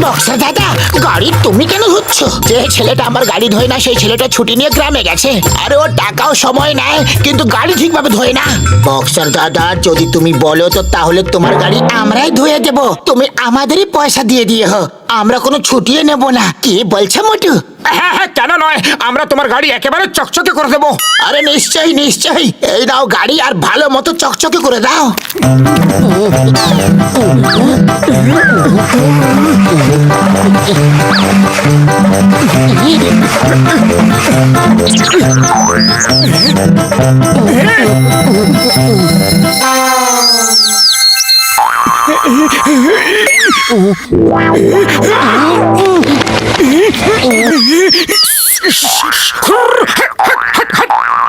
Boxer দাদা, গাড়ি তুমি কেন ধুচ্ছ? যে ছেলেটা আমার গাড়ি ধোয় না সেই ছেলেটা ছুটি নিয়ে গ্রামে গেছে। আরে ও টাকাও সময় নেয় কিন্তু গাড়ি ঠিকভাবে ধোয় না। বক্সার দাদা, যদি তুমি বলো তো তাহলে তোমার গাড়ি আমরাই ধুয়ে দেব। তুমি আমাদেরই পয়সা দিয়ে দিও, আমরা কোনো ছুটিয়ে নেব না। কি বলছো মোটু? হ্যাঁ হ্যাঁ, কেন নয়, আমরা তোমার গাড়ি একেবারে চকচকে করে দেবো। আরে নিশ্চয়ই নিশ্চয়ই, এই দাও গাড়ি আর ভালো মতো চকচকে করে দাও।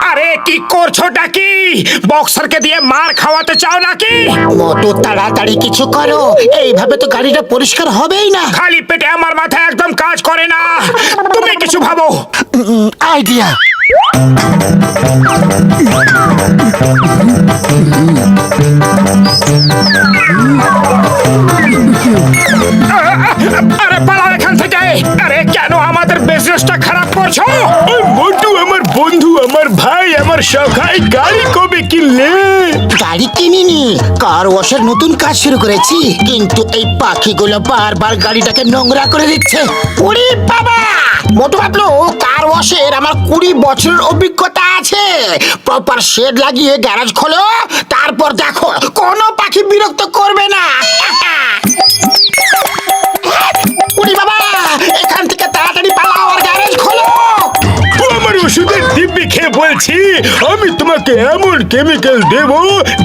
আরে কি করছোটা কি? বক্সারকে দিয়ে মার খাওয়াতে চাও নাকি? মোটু তাড়াতাড়ি কিছু করো, এইভাবে তো গাড়িটা পরিষ্কার হবেই না। খালি পেটে আমার মাথা একদম কাজ করে না, তুমি কিছু ভাবো। আইডিয়া। আরে পালাও এখান থেকে। আরে কেন আমাদের বিজনেসটা খারাপ করছো? মোটু আমার বন্ধু, আমার ভাই, আমার সখাই গাড়ি কবে কিনলে? গাড়ি কিনিনি, কার ওয়াশের নতুন কাজ শুরু করেছি, কিন্তু এই পাখিগুলো বারবার গাড়িটাকে নোংরা করে দিচ্ছে। ওরে বাবা, মোটু ভাবলো কার ওয়াশের আমার 20 বছরের অভিজ্ঞতা আছে। প্রপার শেড লাগিয়ে গ্যারাজ খোলো, তারপর দেখো কোনো পাখি বিরক্ত করবে না। ওরে বাবা, এখান থেকে তাড়াতাড়ি পালাও আর গ্যারেজ খোলো। আমার ওষুধের দিব্যি খেয়ে বলছি, আমি তোমাকে এমন কেমিক্যাল দেব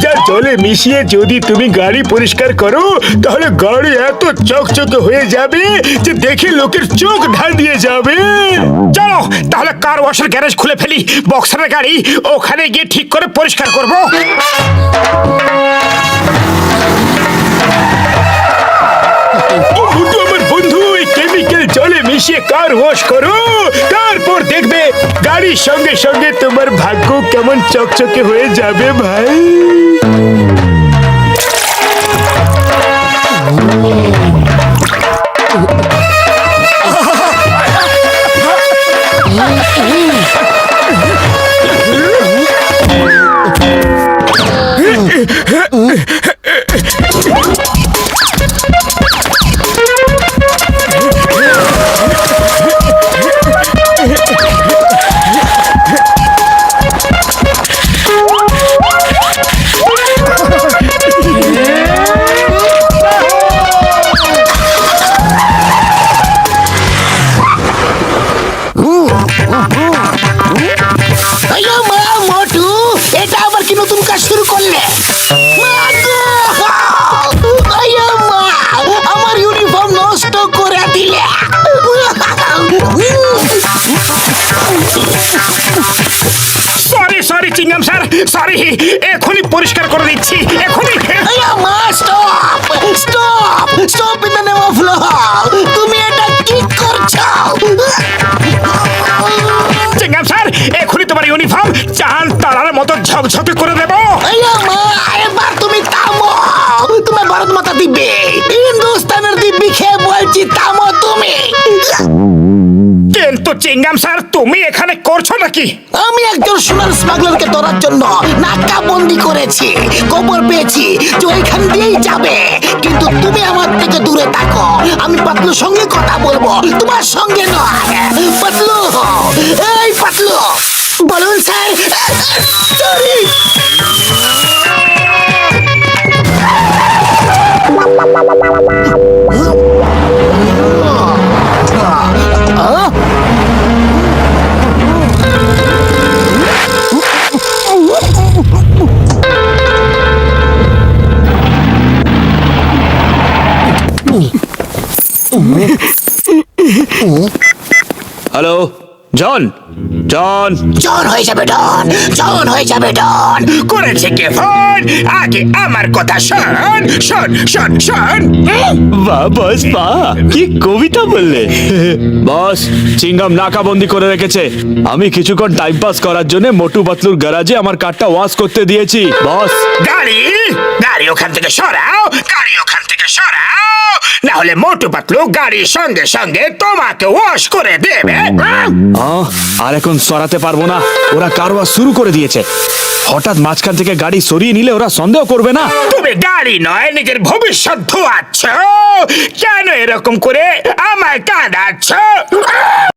যা জলে মিশিয়ে যদি তুমি গাড়ি পরিষ্কার করো তাহলে গাড়ি এত চকচকে হয়ে যাবে যে দেখে লোকের চোখ ঢাল দিয়ে যাবে। চলো তাহলে কার ওয়াশের গ্যারেজ খুলে ফেলি, বক্সারের গাড়ি ওখানে গিয়ে ঠিক করে পরিষ্কার করবো। মোটু আমার বন্ধু, এই কেমিক্যাল জলে মিশিয়ে কার ওয়াশ করো, তারপর দেখবে গাড়ির সঙ্গে সঙ্গে তোমার ভাগ্য কেমন চকচকে হয়ে যাবে ভাই। আইয়ো মা, মোটু এটা আবার কি নতুন কাজ শুরু করলে? মা গো! আইয়ো মা, আমার ইউনিফর্ম নষ্ট করে দিলে। Sorry sorry chewing gum sir, sorry, এখনই পরিষ্কার করে দিচ্ছি, এখনই। আইয়ো মা, stop stop stop in the name of law. তুমি এটা কি করছো? চিংগাম স্যার, এখনই তোমার ইউনিফর্ম চাঁদ তারার মতো ঝকঝকে করে দেবো। আইয়ো মা, এবার তুমি থামো। তুমি ভারত মাতা দিব্যি, হিন্দুস্তানের দিব্যি খেয়ে বলছি থামো তুমি। কিন্তু চিংগাম স্যার, তুমি এখানে করছো নাকি? আমি একজন সোনার স্মাগলারকে ধরার জন্য নাকাবন্দি করেছি। খবর পেয়েছি যে ওইখান দিয়েই যাবে, কিন্তু তুমি আমার থেকে দূরে থাকো। আমি পাতলুর সঙ্গে কথা বলবো, তোমার সঙ্গে নয়। পাতলু, এই পাতলু, বলুন স্যার। সরি। হ্যালো, জন জন জন হয়ে যাবে ডন, জন হয়ে যাবে ডন। করেছে কে ফোন? আগে আমার কথা শোন, শোন শোন শোন। বাহ বস বাহ, কি কবিতা বললে। বস, চিংগাম নাকাবন্দি করে রেখেছে। আমি কিছুক্ষণ টাইম পাস করার জন্য মোটু পাতলুর গ্যারাজে আমার কারটা ওয়াশ করতে দিয়েছি বস। গাড়ি গাড়ি ওখান থেকে সরাও, গাড়ি ওখান থেকে সরাও, না হলে মোটু পাতলু গাড়ির সঙ্গে সঙ্গে তোমাকে ওয়াশ করে দেবে। আর এখন সরাতে পারবো না, ওরা কার ওয়াশ শুরু করে দিয়েছে। হঠাৎ মাঝখান থেকে গাড়ি সরিয়ে নিলে ওরা সন্দেহ করবে না। তুমি গাড়ি নয় নিজের ভবিষ্যৎ ধোয়াচ্ছ। কেন এরকম করে আমায় কাঁদাচ্ছ?